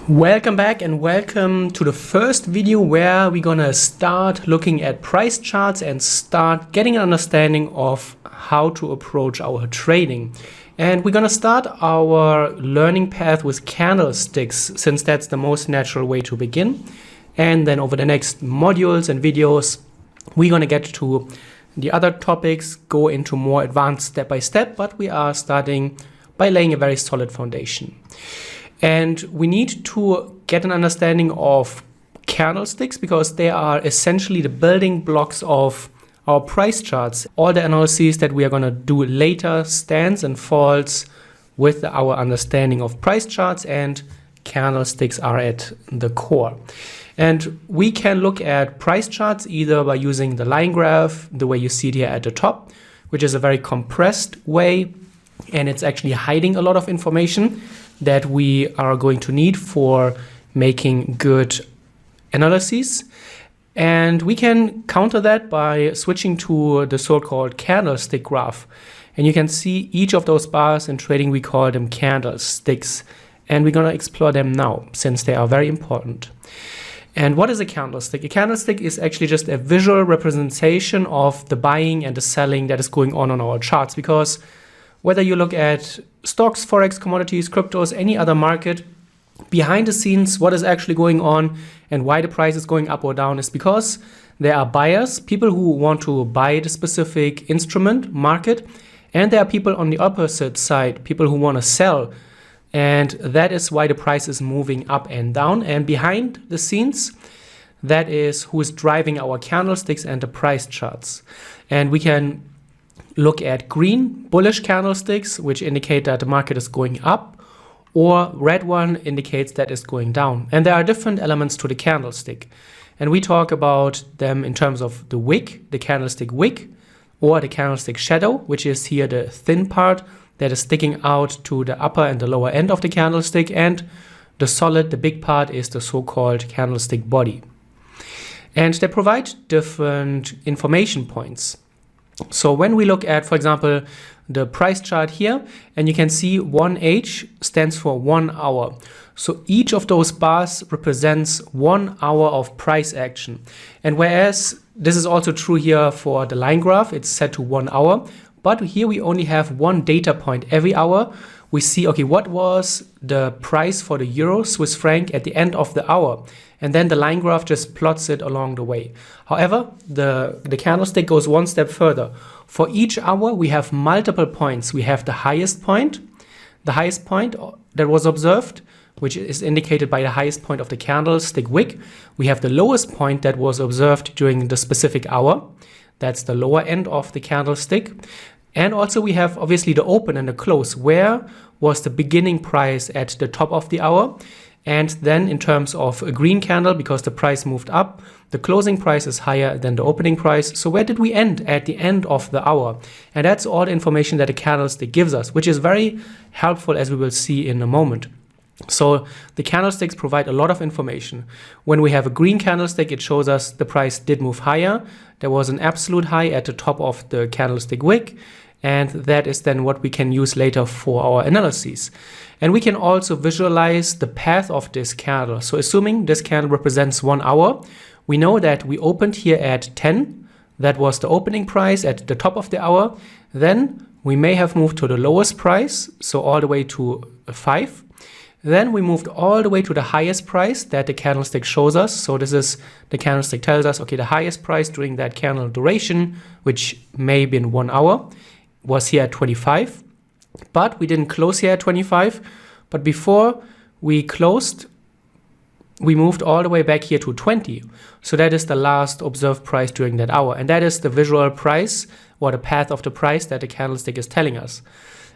Welcome back and welcome to the first video where we're gonna start looking at price charts and start getting an understanding of how to approach our trading. And we're gonna start our learning path with candlesticks, since that's the most natural way to begin. And then over the next modules and videos, we're gonna get to the other topics, go into more advanced step by step, but we are starting by laying a very solid foundation. And we need to get an understanding of candlesticks because they are essentially the building blocks of our price charts. All the analyses that we are going to do later stands and falls with our understanding of price charts, and candlesticks are at the core. And we can look at price charts either by using the line graph, the way you see it here at the top, which is a very compressed way, and it's actually hiding a lot of information that we are going to need for making good analyses. And we can counter that by switching to the so-called candlestick graph. And you can see each of those bars in trading, we call them candlesticks. And we're gonna explore them now, since they are very important. And what is a candlestick? A candlestick is actually just a visual representation of the buying and the selling that is going on our charts, because whether you look at stocks, forex, commodities, cryptos, any other market, behind the scenes, what is actually going on and why the price is going up or down is because there are buyers, people who want to buy the specific instrument market, and there are people on the opposite side, people who want to sell. And that is why the price is moving up and down. And behind the scenes, that is who is driving our candlesticks and the price charts. And we can look at green bullish candlesticks, which indicate that the market is going up, or red one indicates that it's going down. And there are different elements to the candlestick. And we talk about them in terms of the wick, the candlestick wick, or the candlestick shadow, which is here the thin part that is sticking out to the upper and the lower end of the candlestick. And the solid, the big part, is the so-called candlestick body. And they provide different information points. So when we look at, for example, the price chart here, and you can see 1H stands for 1 hour. So each of those bars represents 1 hour of price action. And whereas this is also true here for the line graph, it's set to 1 hour, but here we only have one data point every hour. We see, okay, what was the price for the euro, Swiss franc at the end of the hour? And then the line graph just plots it along the way. However, the candlestick goes one step further. For each hour, we have multiple points. We have the highest point that was observed, which is indicated by the highest point of the candlestick wick. We have the lowest point that was observed during the specific hour. That's the lower end of the candlestick. And also we have obviously the open and the close. Where was the beginning price at the top of the hour? And then in terms of a green candle, because the price moved up, the closing price is higher than the opening price. So where did we end at the end of the hour? And that's all the information that a candlestick gives us, which is very helpful, as we will see in a moment. So the candlesticks provide a lot of information. When we have a green candlestick, it shows us the price did move higher. There was an absolute high at the top of the candlestick wick. And that is then what we can use later for our analyses. And we can also visualize the path of this candle. So assuming this candle represents 1 hour, we know that we opened here at 10. That was the opening price at the top of the hour. Then we may have moved to the lowest price, so all the way to 5. Then we moved all the way to the highest price that the candlestick shows us. So this is, the candlestick tells us, okay, the highest price during that candle duration, which may have been 1 hour, was here at 25. But we didn't close here at 25. But before we closed, we moved all the way back here to 20. So that is the last observed price during that hour. And that is the visual price, or the path of the price that the candlestick is telling us.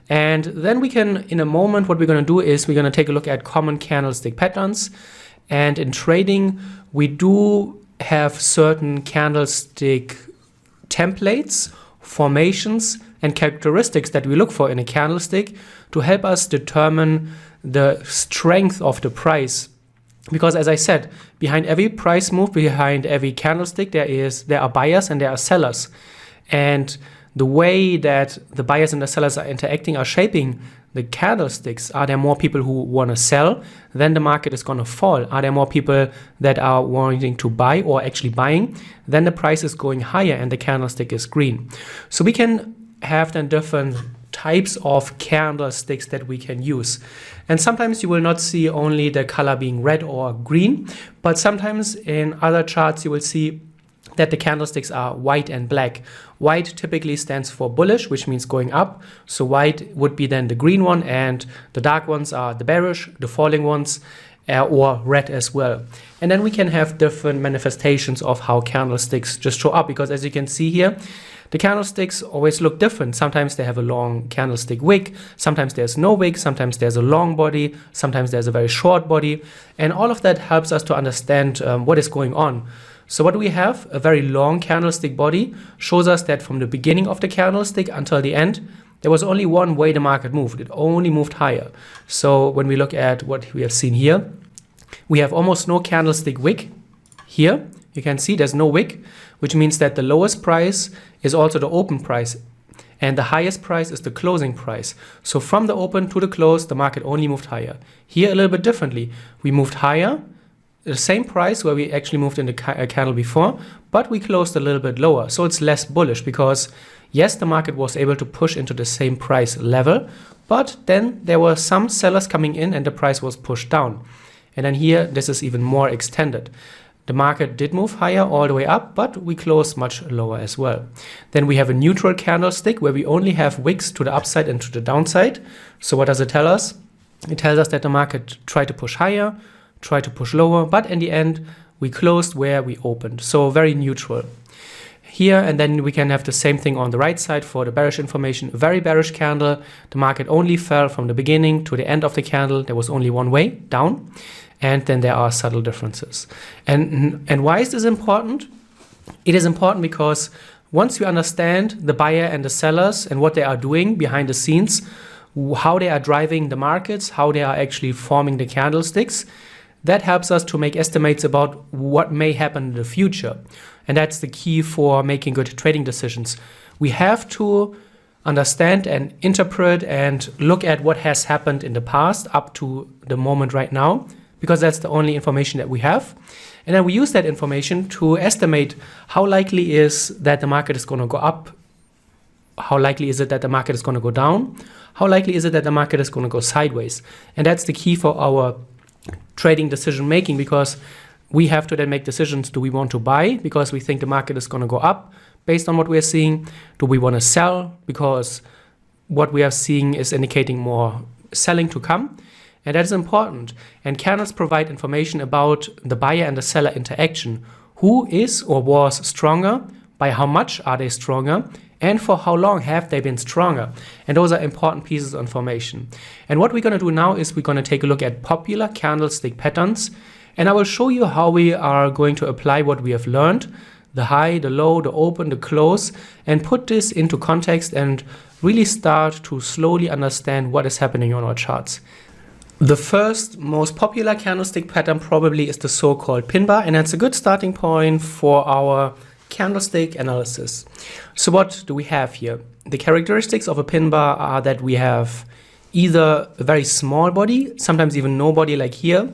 And then we can, in a moment, what we're going to do is we're going to take a look at common candlestick patterns. And in trading, we do have certain candlestick templates, formations, and characteristics that we look for in a candlestick to help us determine the strength of the price. Because as I said, behind every price move, behind every candlestick, there are buyers and there are sellers. And the way that the buyers and the sellers are interacting are shaping the candlesticks. Are there more people who want to sell? Then the market is going to fall. Are there more people that are wanting to buy or actually buying? Then the price is going higher and the candlestick is green. So we can have then different types of candlesticks that we can use. And sometimes you will not see only the color being red or green, but sometimes in other charts you will see that the candlesticks are white and black. White typically stands for bullish, which means going up. So white would be then the green one, and the dark ones are the bearish, the falling ones, or red as well. And then we can have different manifestations of how candlesticks just show up, because as you can see here, the candlesticks always look different. Sometimes they have a long candlestick wick, sometimes there's no wick, sometimes there's a long body, sometimes there's a very short body, and all of that helps us to understand what is going on. So what do we have? A very long candlestick body shows us that from the beginning of the candlestick until the end, there was only one way the market moved. It only moved higher. So when we look at what we have seen here, we have almost no candlestick wick. Here, you can see there's no wick, which means that the lowest price is also the open price, and the highest price is the closing price. So from the open to the close, the market only moved higher. Here a little bit differently. We moved higher, the same price where we actually moved in the candle before, but we closed a little bit lower. So it's less bullish because yes, the market was able to push into the same price level, but then there were some sellers coming in and the price was pushed down. And then here, this is even more extended. The market did move higher all the way up, but we closed much lower as well. Then we have a neutral candlestick where we only have wicks to the upside and to the downside. So what does it tell us? It tells us that the market tried to push higher, try to push lower, but in the end we closed where we opened, so very neutral here. And then we can have the same thing on the right side for the bearish information. A very bearish candle, the market only fell from the beginning to the end of the candle. There was only one way down, and then there are subtle differences. And why is this important? It is important because once you understand the buyer and the sellers and what they are doing behind the scenes, how they are driving the markets, how they are actually forming the candlesticks, that helps us to make estimates about what may happen in the future. And that's the key for making good trading decisions. We have to understand and interpret and look at what has happened in the past up to the moment right now, because that's the only information that we have. And then we use that information to estimate how likely is that the market is going to go up, how likely is it that the market is going to go down, how likely is it that the market is going to go sideways. And that's the key for our trading decision making, because we have to then make decisions. Do we want to buy because we think the market is going to go up based on what we are seeing? Do we want to sell because what we are seeing is indicating more selling to come? And that is important. And candles provide information about the buyer and the seller interaction. Who is or was stronger? By how much are they stronger? And for how long have they been stronger? And those are important pieces of information. And what we're going to do now is we're going to take a look at popular candlestick patterns. And I will show you how we are going to apply what we have learned, the high, the low, the open, the close, and put this into context and really start to slowly understand what is happening on our charts. The first most popular candlestick pattern probably is the so-called pin bar, and that's a good starting point for our candlestick analysis. So what do we have here? The characteristics of a pin bar are that we have either a very small body, sometimes even no body like here,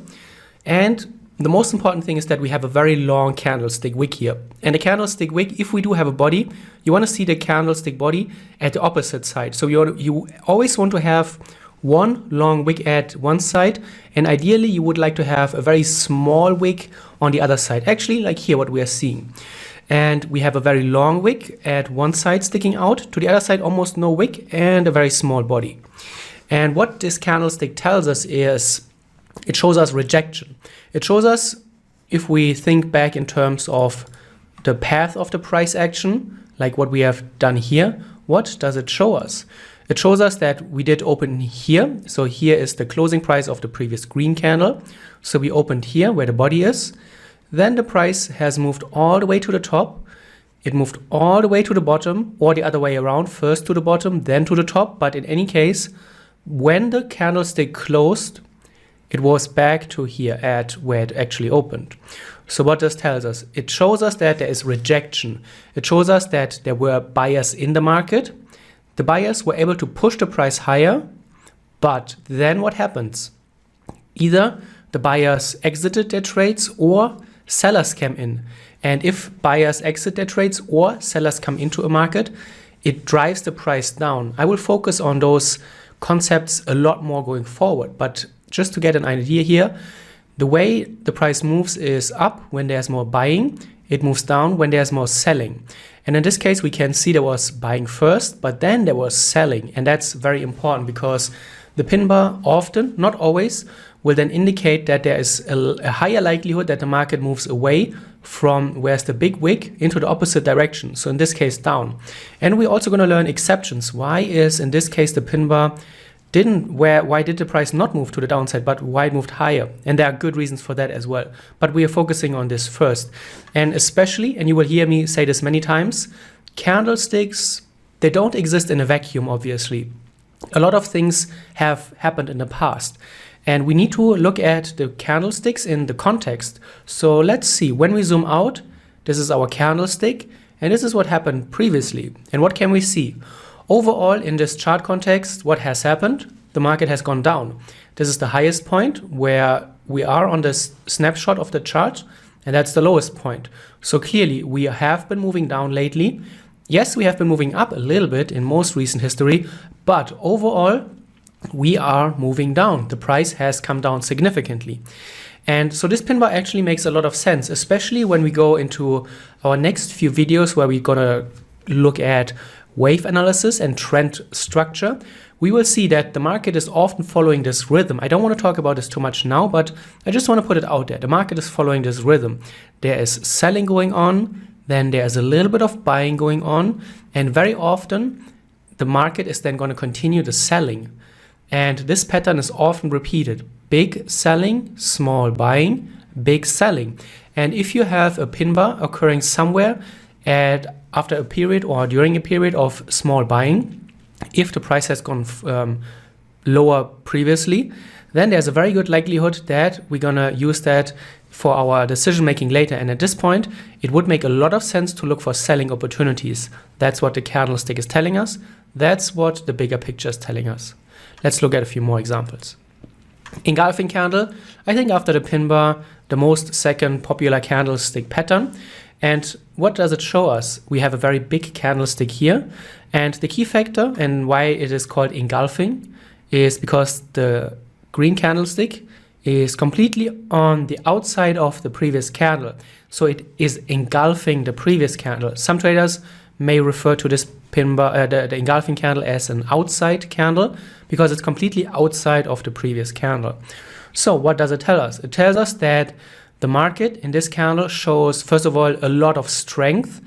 and the most important thing is that we have a very long candlestick wick here. And the candlestick wick, if we do have a body, you want to see the candlestick body at the opposite side. So you always want to have one long wick at one side, and ideally you would like to have a very small wick on the other side, actually like here what we are seeing. And we have a very long wick at one side sticking out, to the other side almost no wick, and a very small body. And what this candlestick tells us is it shows us rejection. It shows us, if we think back in terms of the path of the price action, like what we have done here, what does it show us? It shows us that we did open here. So here is the closing price of the previous green candle. So we opened here where the body is. Then the price has moved all the way to the top. It moved all the way to the bottom, or the other way around, first to the bottom, then to the top. But in any case, when the candlestick closed, it was back to here at where it actually opened. So what this tells us? It shows us that there is rejection. It shows us that there were buyers in the market. The buyers were able to push the price higher, but then what happens? Either the buyers exited their trades or sellers came in. And if buyers exit their trades or sellers come into a market, it drives the price down. I will focus on those concepts a lot more going forward, but just to get an idea here, the way the price moves is up when there's more buying, it moves down when there's more selling. And in this case, we can see there was buying first, but then there was selling. And that's very important because the pin bar often, not always, will then indicate that there is a higher likelihood that the market moves away from where's the big wick into the opposite direction. So in this case, down. And we're also going to learn exceptions. Why is in this case the pin bar why did the price not move to the downside, but why it moved higher? And there are good reasons for that as well. But we are focusing on this first. And especially, and you will hear me say this many times, candlesticks, they don't exist in a vacuum, obviously. A lot of things have happened in the past. And we need to look at the candlesticks in the context. So let's see, when we zoom out, this is our candlestick, and this is what happened previously. And what can we see? Overall, in this chart context, what has happened? The market has gone down. This is the highest point where we are on this snapshot of the chart, and that's the lowest point. So clearly, we have been moving down lately. Yes, we have been moving up a little bit in most recent history, but overall, we are moving down. The price has come down significantly. And so this pin bar actually makes a lot of sense, especially when we go into our next few videos where we're gonna look at wave analysis and trend structure. We will see that the market is often following this rhythm. I don't want to talk about this too much now, but I just want to put it out there. The market is following this rhythm. There is selling going on, then there's a little bit of buying going on, and very often the market is then going to continue the selling. And this pattern is often repeated. Big selling, small buying, big selling. And if you have a pin bar occurring somewhere after a period or during a period of small buying, if the price has gone lower previously, then there's a very good likelihood that we're gonna use that for our decision making later. And at this point, it would make a lot of sense to look for selling opportunities. That's what the candlestick is telling us. That's what the bigger picture is telling us. Let's look at a few more examples. Engulfing candle, I think after the pin bar, the most second popular candlestick pattern. And what does it show us? We have a very big candlestick here. And the key factor and why it is called engulfing is because the green candlestick is completely on the outside of the previous candle. So it is engulfing the previous candle. Some traders may refer to this pin bar, the engulfing candle as an outside candle because it's completely outside of the previous candle. So what does it tell us? It tells us that the market in this candle shows, first of all, a lot of strength.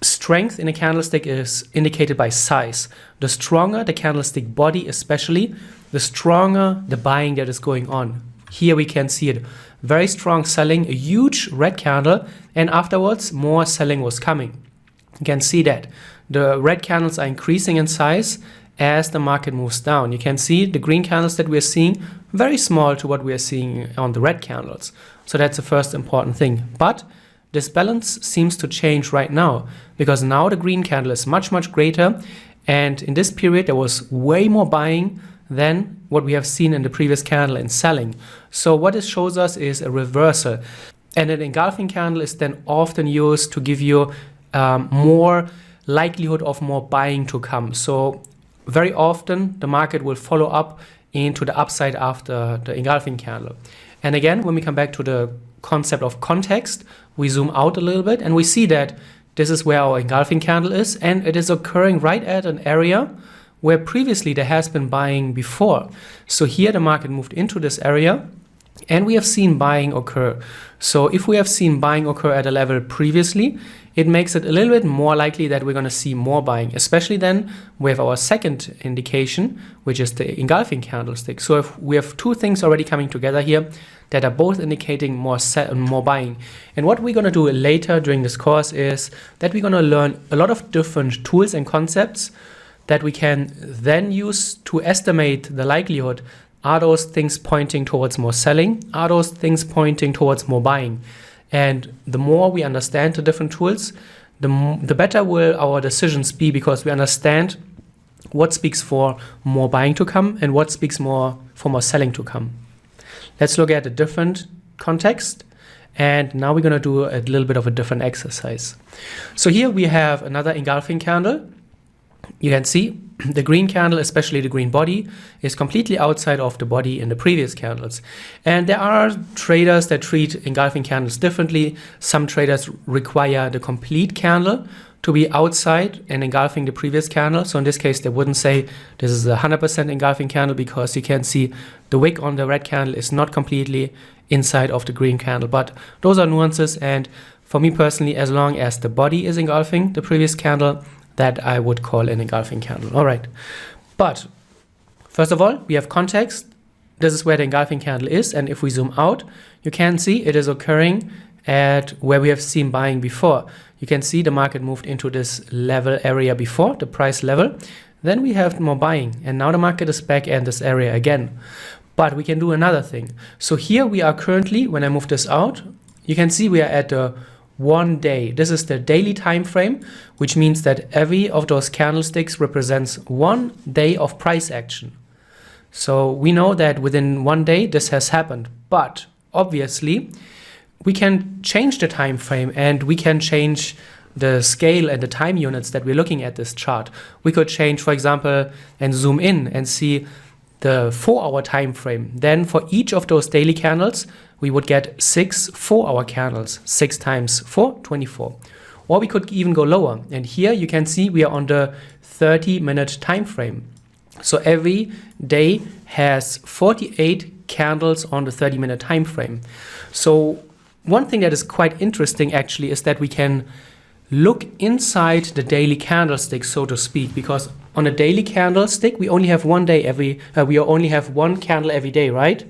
Strength in a candlestick is indicated by size. The stronger the candlestick body especially, the stronger the buying that is going on. Here we can see it. Very strong selling, a huge red candle, and afterwards more selling was coming. You can see that. The red candles are increasing in size as the market moves down. You can see the green candles that we're seeing, very small to what we are seeing on the red candles. So that's the first important thing. But this balance seems to change right now because now the green candle is much, much greater. And in this period, there was way more buying than what we have seen in the previous candle in selling. So what this shows us is a reversal. And an engulfing candle is then often used to give you more likelihood of more buying to come. So very often the market will follow up into the upside after the engulfing candle. And again, when we come back to the concept of context, we zoom out a little bit and we see that this is where our engulfing candle is, and it is occurring right at an area where previously there has been buying before. So here the market moved into this area and we have seen buying occur. So if we have seen buying occur at a level previously, it makes it a little bit more likely that we're going to see more buying, especially then we have our second indication, which is the engulfing candlestick. So if we have two things already coming together here that are both indicating more buying. And what we're going to do later during this course is that we're going to learn a lot of different tools and concepts that we can then use to estimate the likelihood Are those things pointing towards more selling? Are those things pointing towards more buying? And the more we understand the different tools, the better will our decisions be, because we understand what speaks for more buying to come and what speaks more for more selling to come. Let's look at a different context. And now we're going to do a little bit of a different exercise. So here we have another engulfing candle. You can see the green candle, especially the green body, is completely outside of the body in the previous candles. And there are traders that treat engulfing candles differently. Some traders require the complete candle to be outside and engulfing the previous candle. So in this case, they wouldn't say this is a 100% engulfing candle, because you can see the wick on the red candle is not completely inside of the green candle. But those are nuances. And for me personally, as long as the body is engulfing the previous candle, that I would call an engulfing candle. All right. But first of all, we have context. This is where the engulfing candle is. And if we zoom out, you can see it is occurring at where we have seen buying before. You can see the market moved into this level area before, the price level. Then we have more buying. And now the market is back in this area again. But we can do another thing. So here we are currently, when I move this out, you can see we are at the 1 day. This is the daily time frame, which means that every of those candlesticks represents 1 day of price action. So we know that within 1 day this has happened, but obviously we can change the time frame and we can change the scale and the time units that we're looking at this chart. We could change, for example, and zoom in and see the 4-hour time frame. Then for each of those daily candles, we would get 6 4-hour candles. 6 times 4, 24. Or we could even go lower. And here you can see we are on the 30-minute time frame. So every day has 48 candles on the 30-minute time frame. So one thing that is quite interesting actually is that we can look inside the daily candlestick, so to speak, because on a daily candlestick we only have 1 day we only have 1 candle every day, right?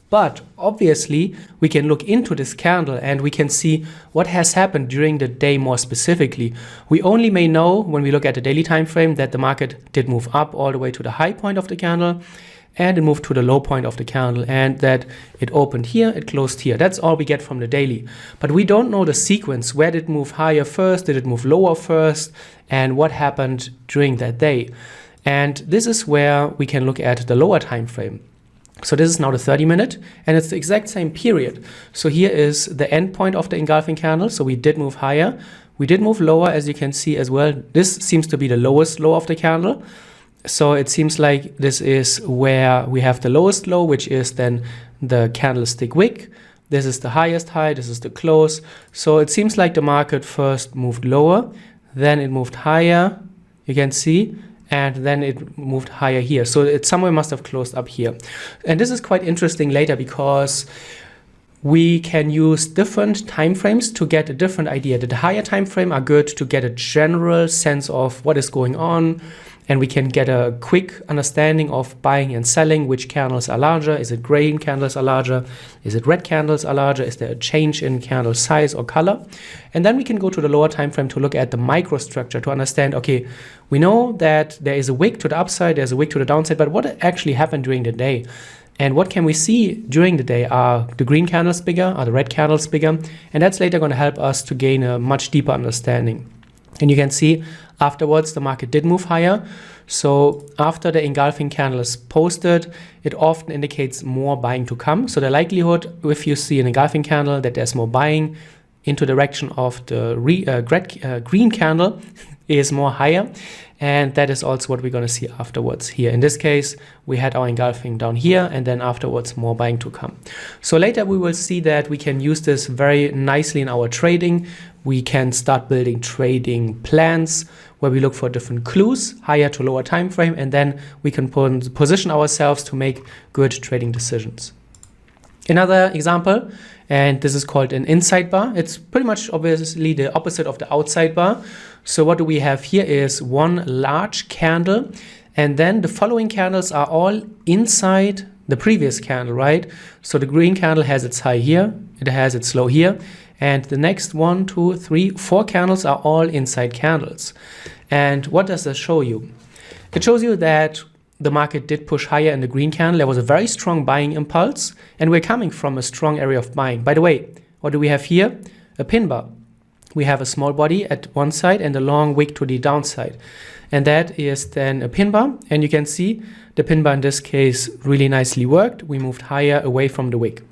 But obviously we can look into this candle and we can see what has happened during the day more specifically. We only may know when we look at the daily time frame that the market did move up all the way to the high point of the candle, and it moved to the low point of the candle, and that it opened here, it closed here. That's all we get from the daily. But we don't know the sequence. Where did it move higher first? Did it move lower first? And what happened during that day? And this is where we can look at the lower time frame. So this is now the 30-minute, and it's the exact same period. So here is the end point of the engulfing candle. So we did move higher. We did move lower, as you can see as well. This seems to be the lowest low of the candle. So it seems like this is where we have the lowest low, which is then the candlestick wick. This is the highest high, this is the close. So it seems like the market first moved lower, then it moved higher, you can see, and then it moved higher here. So it somewhere must have closed up here. And this is quite interesting later, because we can use different time frames to get a different idea. The higher time frame are good to get a general sense of what is going on, and we can get a quick understanding of buying and selling, which candles are larger. Is it green candles are larger? Is it red candles are larger? Is there a change in candle size or color? And then we can go to the lower time frame to look at the microstructure to understand, okay, we know that there is a wick to the upside, there's a wick to the downside, but what actually happened during the day? And what can we see during the day? Are the green candles bigger? Are the red candles bigger? And that's later going to help us to gain a much deeper understanding. And you can see afterwards the market did move higher. So after the engulfing candle is posted, it often indicates more buying to come. So the likelihood, if you see an engulfing candle, that there's more buying into the direction of the green candle is more higher. And that is also what we're going to see afterwards here. In this case, we had our engulfing down here, and then afterwards more buying to come. So later we will see that we can use this very nicely in our trading. We can start building trading plans where we look for different clues, higher to lower time frame, and then we can position ourselves to make good trading decisions. Another example, and this is called an inside bar. It's pretty much obviously the opposite of the outside bar. So what do we have here is one large candle, and then the following candles are all inside the previous candle, right? So the green candle has its high here, it has its low here, and the next 1, 2, 3, 4 candles are all inside candles. And what does this show you? It shows you that the market did push higher in the green candle. There was a very strong buying impulse, and we're coming from a strong area of buying. By the way, what do we have here? A pin bar. We have a small body at one side and a long wick to the downside. And that is then a pin bar. And you can see the pin bar in this case really nicely worked. We moved higher away from the wick.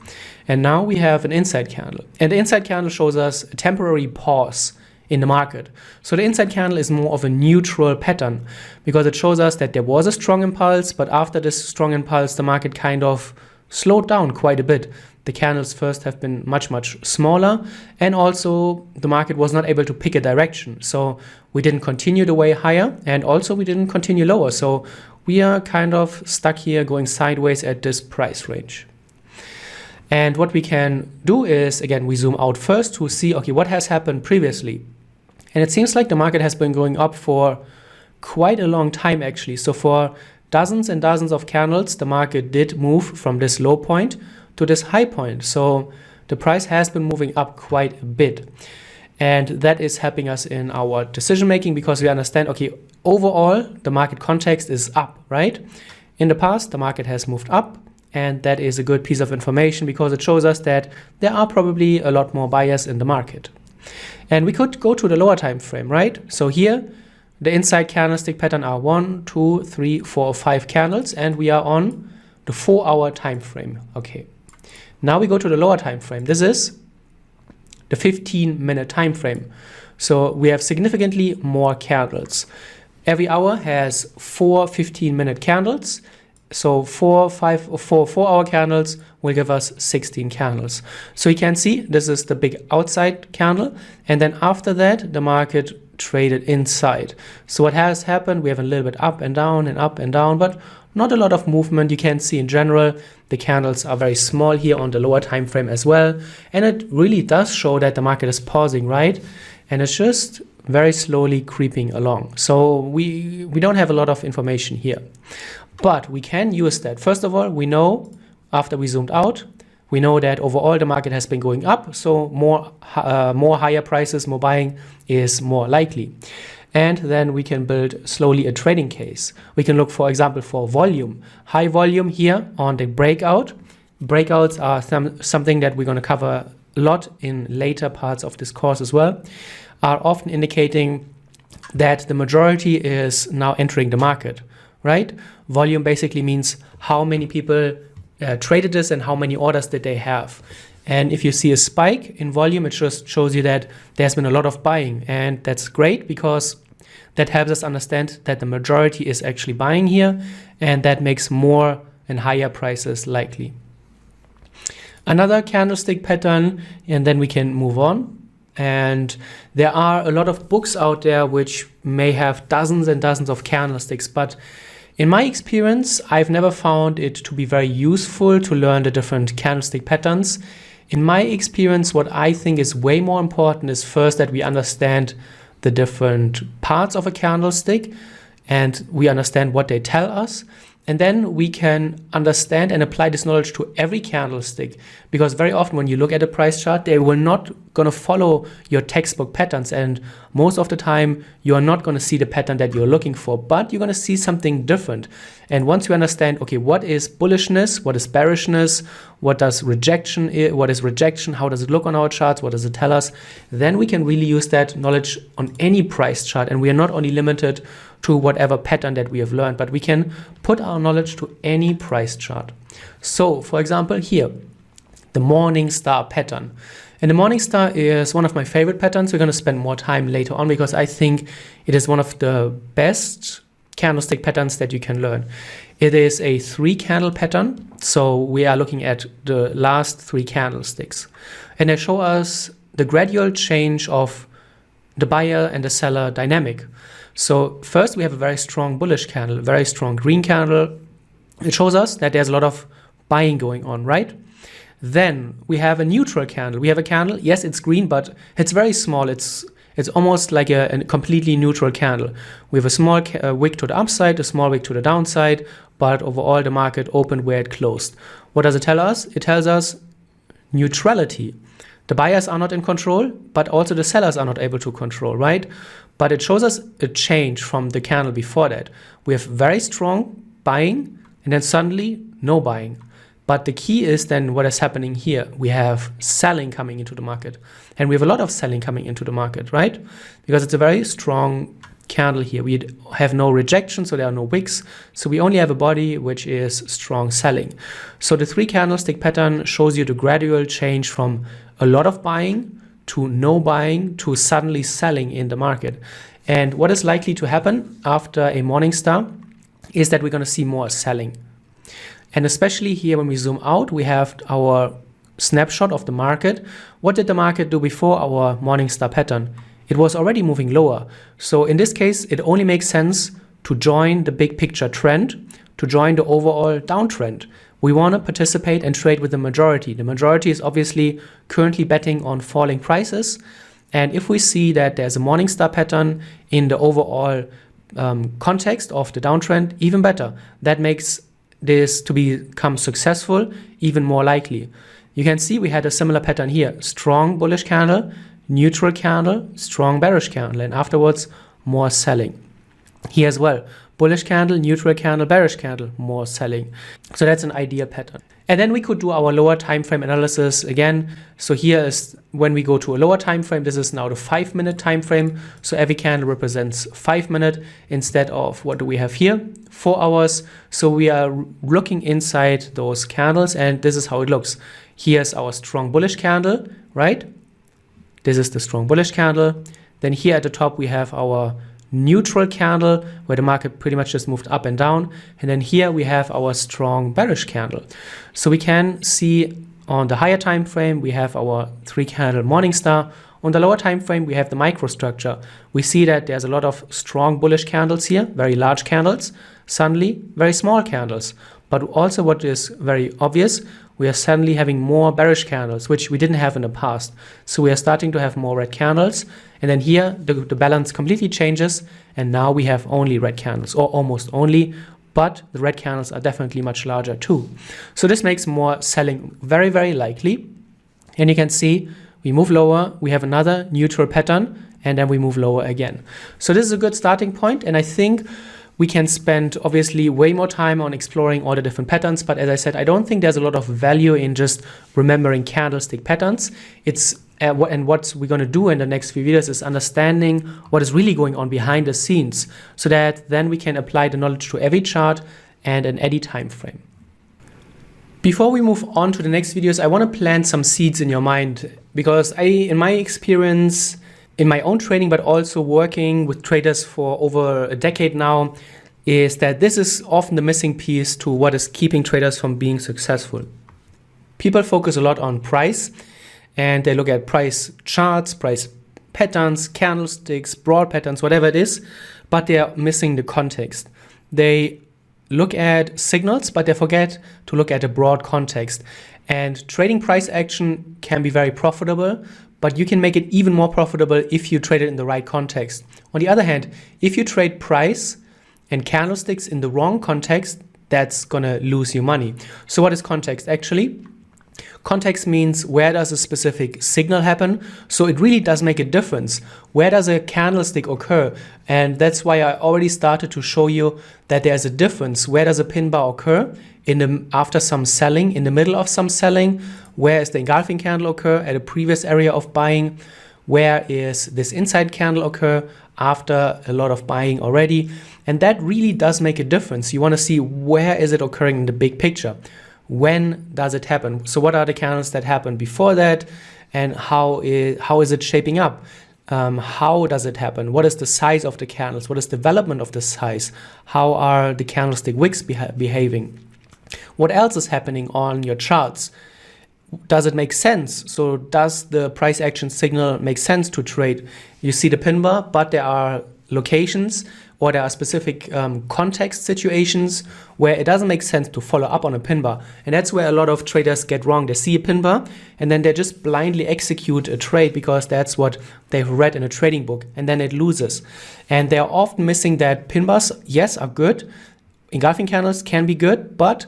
And now we have an inside candle. And the inside candle shows us a temporary pause in the market. So the inside candle is more of a neutral pattern because it shows us that there was a strong impulse, but after this strong impulse, the market kind of slowed down quite a bit. The candles first have been much smaller, and also the market was not able to pick a direction. So we didn't continue the way higher, and also we didn't continue lower. So we are kind of stuck here going sideways at this price range. And what we can do is, again, we zoom out first to see, okay, what has happened previously. And it seems like the market has been going up for quite a long time, actually. So for dozens and dozens of candles, the market did move from this low point to this high point. So the price has been moving up quite a bit. And that is helping us in our decision making because we understand, okay, overall, the market context is up, right? In the past, the market has moved up. And that is a good piece of information because it shows us that there are probably a lot more buyers in the market. And we could go to the lower time frame, right? So here, the inside candlestick pattern are 1, 2, 3, 4, 5 candles, and we are on the 4-hour time frame. Okay. Now we go to the lower time frame. This is the 15-minute time frame. So we have significantly more candles. Every hour has 4 15-minute candles. So 4 4-hour candles will give us 16 candles. So you can see this is the big outside candle. And then after that, the market traded inside. So what has happened, we have a little bit up and down, but not a lot of movement. You can see in general, the candles are very small here on the lower time frame as well. And it really does show that the market is pausing, right? And it's just very slowly creeping along. So we don't have a lot of information here. But we can use that. First of all, we know after we zoomed out, we know that overall the market has been going up. So more higher prices, more buying is more likely. And then we can build slowly a trading case. We can look, for example, for volume. High volume here on the breakout. Breakouts are something that we're going to cover a lot in later parts of this course as well, are often indicating that the majority is now entering the market, right? Volume basically means how many people traded this and how many orders did they have. And if you see a spike in volume, it just shows you that there's been a lot of buying. And that's great because that helps us understand that the majority is actually buying here, and that makes more and higher prices likely. Another candlestick pattern, and then we can move on. And there are a lot of books out there which may have dozens and dozens of candlesticks, but in my experience, I've never found it to be very useful to learn the different candlestick patterns. In my experience, what I think is way more important is first that we understand the different parts of a candlestick and we understand what they tell us. And then we can understand and apply this knowledge to every candlestick, because very often when you look at a price chart, they will not going to follow your textbook patterns. And most of the time, you are not going to see the pattern that you're looking for, but you're going to see something different. And once you understand, okay, what is bullishness? What is bearishness? What is rejection? How does it look on our charts? What does it tell us? Then we can really use that knowledge on any price chart. And we are not only limited to whatever pattern that we have learned, but we can put our knowledge to any price chart. So, for example, here, the Morningstar pattern. And the Morningstar is one of my favorite patterns. We're going to spend more time later on because I think it is one of the best candlestick patterns that you can learn. It is a 3-candle pattern. So we are looking at the last 3 candlesticks. And they show us the gradual change of the buyer and the seller dynamic. So first we have a very strong bullish candle, a very strong green candle. It shows us that there's a lot of buying going on, right? Then we have a neutral candle. We have a candle, yes, it's green, but it's very small. It's almost like a completely neutral candle. We have a small wick to the upside, a small wick to the downside, but overall the market opened where it closed. What does it tell us? It tells us neutrality. The buyers are not in control, but also the sellers are not able to control, right? But it shows us a change from the candle before that. We have very strong buying, and then suddenly no buying. But the key is then what is happening here. We have selling coming into the market, and we have a lot of selling coming into the market, right? Because it's a very strong candle here. We have no rejection, so there are no wicks. So we only have a body which is strong selling. So the 3 candlestick pattern shows you the gradual change from a lot of buying to no buying to suddenly selling in the market. And what is likely to happen after a Morningstar is that we're going to see more selling. And especially here when we zoom out, we have our snapshot of the market. What did the market do before our Morningstar pattern? It was already moving lower. So in this case, it only makes sense to join the big picture trend, to join the overall downtrend. We want to participate and trade with the majority. The majority is obviously currently betting on falling prices. And if we see that there's a Morningstar pattern in the overall context of the downtrend, even better. That makes this to become successful even more likely. You can see we had a similar pattern here. Strong bullish candle, neutral candle, strong bearish candle, and afterwards more selling. Here as well, bullish candle, neutral candle, bearish candle, more selling. So that's an ideal pattern. And then we could do our lower time frame analysis again. So here is when we go to a lower time frame. This is now the 5-minute time frame. So every candle represents 5 minutes instead of, what do we have here? 4 hours. So we are looking inside those candles, and this is how it looks. Here's our strong bullish candle, right? This is the strong bullish candle. Then here at the top we have our neutral candle where the market pretty much just moved up and down, and then here we have our strong bearish candle. So we can see on the higher time frame we have our 3 candle Morningstar. On the lower time frame we have the microstructure. We see that there's a lot of strong bullish candles here, very large candles, suddenly very small candles. But also what is very obvious, we are suddenly having more bearish candles, which we didn't have in the past. So we are starting to have more red candles. And then here, the balance completely changes. And now we have only red candles, or almost only. But the red candles are definitely much larger too. So this makes more selling very, very likely. And you can see we move lower, we have another neutral pattern, and then we move lower again. So this is a good starting point. And I think we can spend obviously way more time on exploring all the different patterns, but as I said, I don't think there's a lot of value in just remembering candlestick patterns. And what we're going to do in the next few videos is understanding what is really going on behind the scenes, so that then we can apply the knowledge to every chart and in any time frame. Before we move on to the next videos, I want to plant some seeds in your mind, because in my experience, in my own training, but also working with traders for over a decade now, is that this is often the missing piece to what is keeping traders from being successful. People focus a lot on price, and they look at price charts, price patterns, candlesticks, broad patterns, whatever it is, but they are missing the context. They look at signals, but they forget to look at a broad context. And trading price action can be very profitable, but you can make it even more profitable if you trade it in the right context. On the other hand, if you trade price and candlesticks in the wrong context, that's gonna lose you money. So what is context actually? Context means where does a specific signal happen? So it really does make a difference. Where does a candlestick occur? And that's why I already started to show you that there's a difference. Where does a pin bar occur? After some selling, in the middle of some selling? Where is the engulfing candle occur? At a previous area of buying? Where is this inside candle occur? After a lot of buying already? And that really does make a difference. You want to see where is it occurring in the big picture? When does it happen? So what are the candles that happened before that? And how is it shaping up? How does it happen? What is the size of the candles? What is the development of the size? How are the candlestick wicks behaving? What else is happening on your charts? Does it make sense? So does the price action signal make sense to trade? You see the pin bar, but there are locations or there are specific context situations where it doesn't make sense to follow up on a pin bar. And that's where a lot of traders get wrong. They see a pin bar and then they just blindly execute a trade because that's what they've read in a trading book, and then it loses. And they're often missing that pin bars, yes, are good. Engulfing candles can be good, but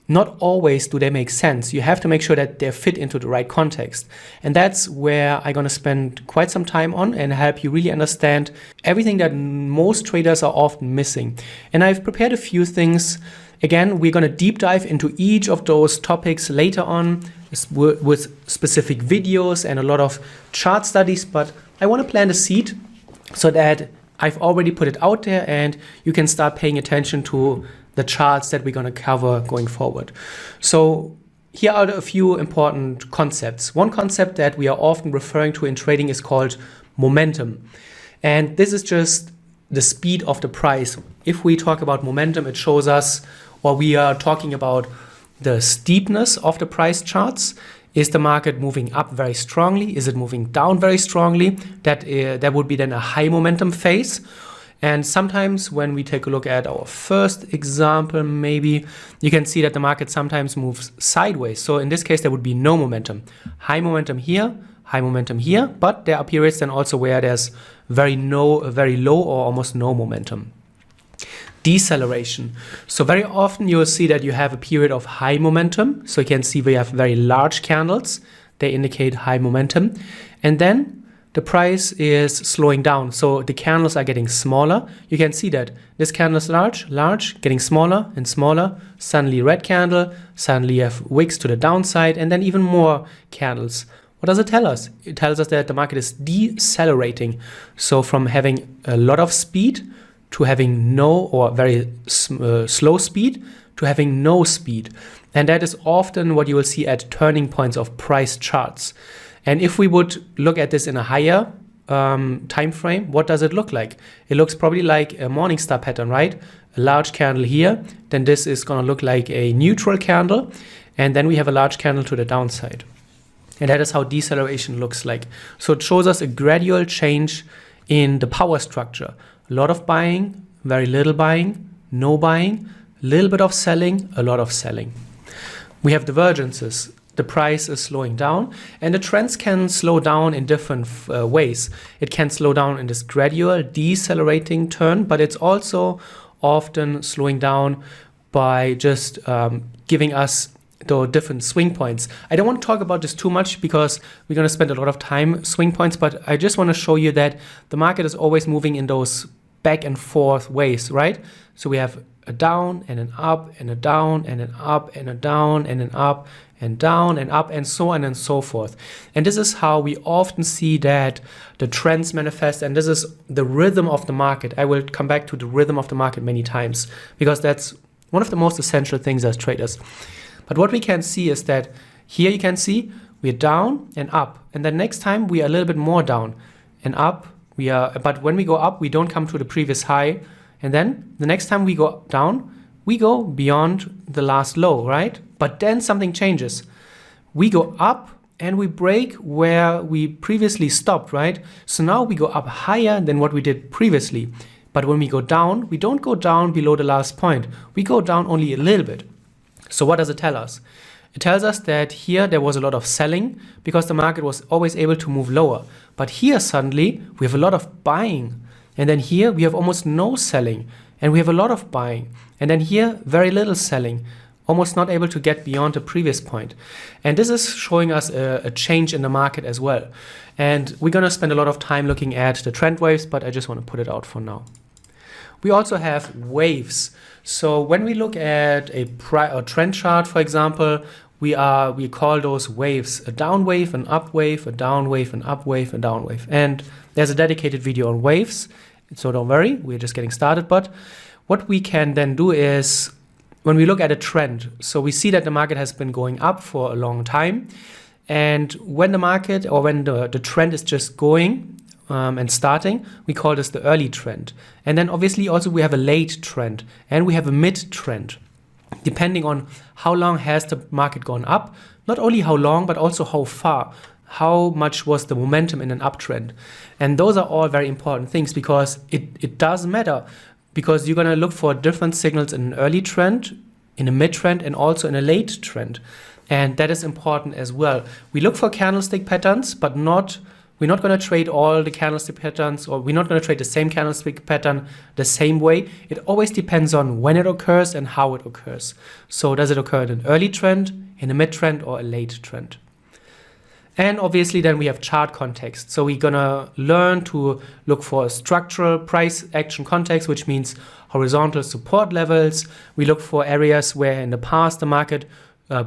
not always do they make sense. You have to make sure that they fit into the right context. And that's where I'm going to spend quite some time on and help you really understand everything that most traders are often missing. And I've prepared a few things Again, we're going to deep dive into each of those topics later on with specific videos and a lot of chart studies, but I want to plant a seed so that I've already put it out there and you can start paying attention to the charts that we're going to cover going forward. So here are a few important concepts. One concept that we are often referring to in trading is called momentum. And this is just the speed of the price. If we talk about momentum, it shows us, or we are talking about the steepness of the price charts. Is the market moving up very strongly? Is it moving down very strongly? That would be then a high momentum phase. And sometimes when we take a look at our first example, maybe you can see that the market sometimes moves sideways. So in this case, there would be no momentum. High momentum here, but there are periods then also where there's very low or almost no momentum. Deceleration. So very often you'll see that you have a period of high momentum. So you can see we have very large candles. They indicate high momentum. And then the price is slowing down. So the candles are getting smaller. You can see that this candle is large, getting smaller and smaller. Suddenly red candle, suddenly you have wicks to the downside, and then even more candles. What does it tell us? It tells us that the market is decelerating. So from having a lot of speed to having no or very slow speed to having no speed. And that is often what you will see at turning points of price charts. And if we would look at this in a higher time frame, what does it look like? It looks probably like a Morningstar pattern, right? A large candle here, then this is going to look like a neutral candle, and then we have a large candle to the downside. And that is how deceleration looks like. So it shows us a gradual change in the power structure. A lot of buying, very little buying, no buying, a little bit of selling, a lot of selling. We have divergences. The price is slowing down, and the trends can slow down in different ways. It can slow down in this gradual decelerating turn, but it's also often slowing down by just giving us the different swing points. I don't want to talk about this too much because we're going to spend a lot of time swing points, but I just want to show you that the market is always moving in those back and forth ways, right? So we have a down and an up and a down and an up and a down and an up and down and up and so on and so forth. And this is how we often see that the trends manifest, and this is the rhythm of the market. I will come back to the rhythm of the market many times because that's one of the most essential things as traders. But what we can see is that here you can see we're down and up, and then next time we are a little bit more down and up. But when we go up, we don't come to the previous high, and then the next time we go down, we go beyond the last low, right? But then something changes. We go up and we break where we previously stopped, right? So now we go up higher than what we did previously. But when we go down, we don't go down below the last point. We go down only a little bit. So what does it tell us? It tells us that here there was a lot of selling because the market was always able to move lower. But here suddenly we have a lot of buying. And then here we have almost no selling. And we have a lot of buying. And then here very little selling. Almost not able to get beyond the previous point. And this is showing us a change in the market as well. And we're going to spend a lot of time looking at the trend waves, but I just want to put it out for now. We also have waves. So when we look at a trend chart, for example, we call those waves a down wave, an up wave, a down wave, an up wave, a down wave. And there's a dedicated video on waves, so don't worry, we're just getting started. But what we can then do is, when we look at a trend, so we see that the market has been going up for a long time, and when the market or when the trend is just going and starting, we call this the early trend. And then obviously also we have a late trend and we have a mid trend. Depending on how long has the market gone up, not only how long, but also how far, how much was the momentum in an uptrend. And those are all very important things because it does matter, because you're going to look for different signals in an early trend, in a mid trend, and also in a late trend. And that is important as well. We look for candlestick patterns, but we're not going to trade all the candlestick patterns, or we're not going to trade the same candlestick pattern the same way. It always depends on when it occurs and how it occurs. So does it occur in an early trend, in a mid trend, or a late trend? And obviously then we have chart context. So we're gonna learn to look for a structural price action context, which means horizontal support levels. We look for areas where in the past the market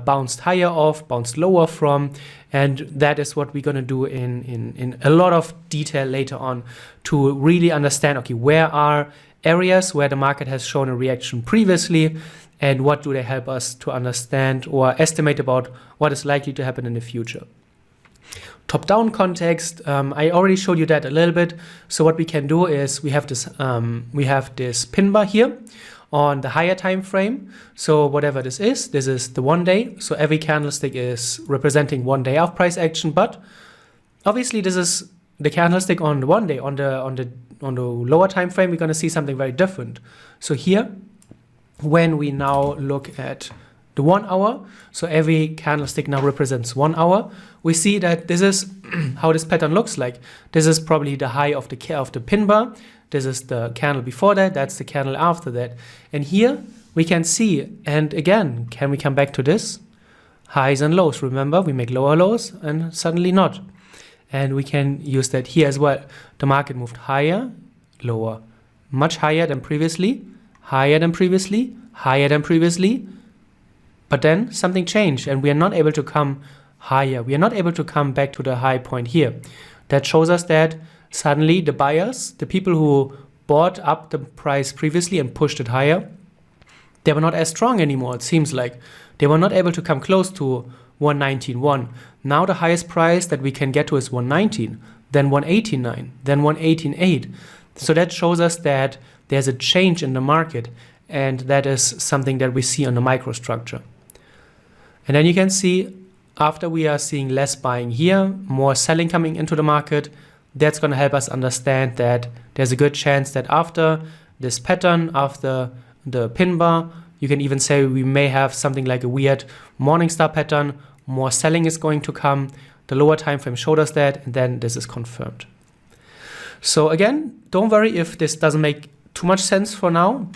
bounced higher off, bounced lower from, and that is what we're gonna do in a lot of detail later on to really understand, okay, where are areas where the market has shown a reaction previously, and what do they help us to understand or estimate about what is likely to happen in the future. Top-down context, I already showed you that a little bit. So what we can do is we have this pin bar here on the higher time frame. So whatever this is the 1 day. So every candlestick is representing 1 day of price action. But obviously this is the candlestick on the 1 day. On the lower time frame, we're going to see something very different. So here, when we now look at the 1 hour, so every candlestick now represents 1 hour. We see that this is how this pattern looks like. This is probably the high of the pin bar. This is the candle before that. That's the candle after that. And here we can see, and again, can we come back to this? Highs and lows. Remember, we make lower lows and suddenly not. And we can use that here as well. The market moved higher, lower, much higher than previously, higher than previously, higher than previously. But then something changed and we are not able to come higher. We are not able to come back to the high point here. That shows us that suddenly the buyers, the people who bought up the price previously and pushed it higher, they were not as strong anymore, it seems like. They were not able to come close to 119.1. Now the highest price that we can get to is 119, then 118.9, then 118.8. So that shows us that there's a change in the market, and that is something that we see on the microstructure. And then you can see after we are seeing less buying here, more selling coming into the market, that's going to help us understand that there's a good chance that after this pattern, after the pin bar, you can even say we may have something like a weird Morningstar pattern, more selling is going to come. The lower time frame showed us that, and then this is confirmed. So again, don't worry if this doesn't make too much sense for now.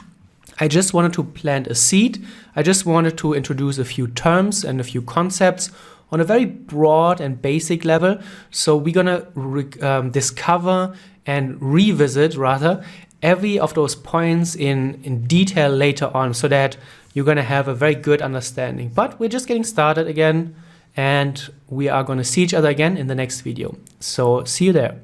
I just wanted to plant a seed. I just wanted to introduce a few terms and a few concepts on a very broad and basic level. So we're gonna discover and revisit rather every of those points in detail later on, so that you're gonna have a very good understanding. But we're just getting started again, and we are gonna see each other again in the next video. So see you there.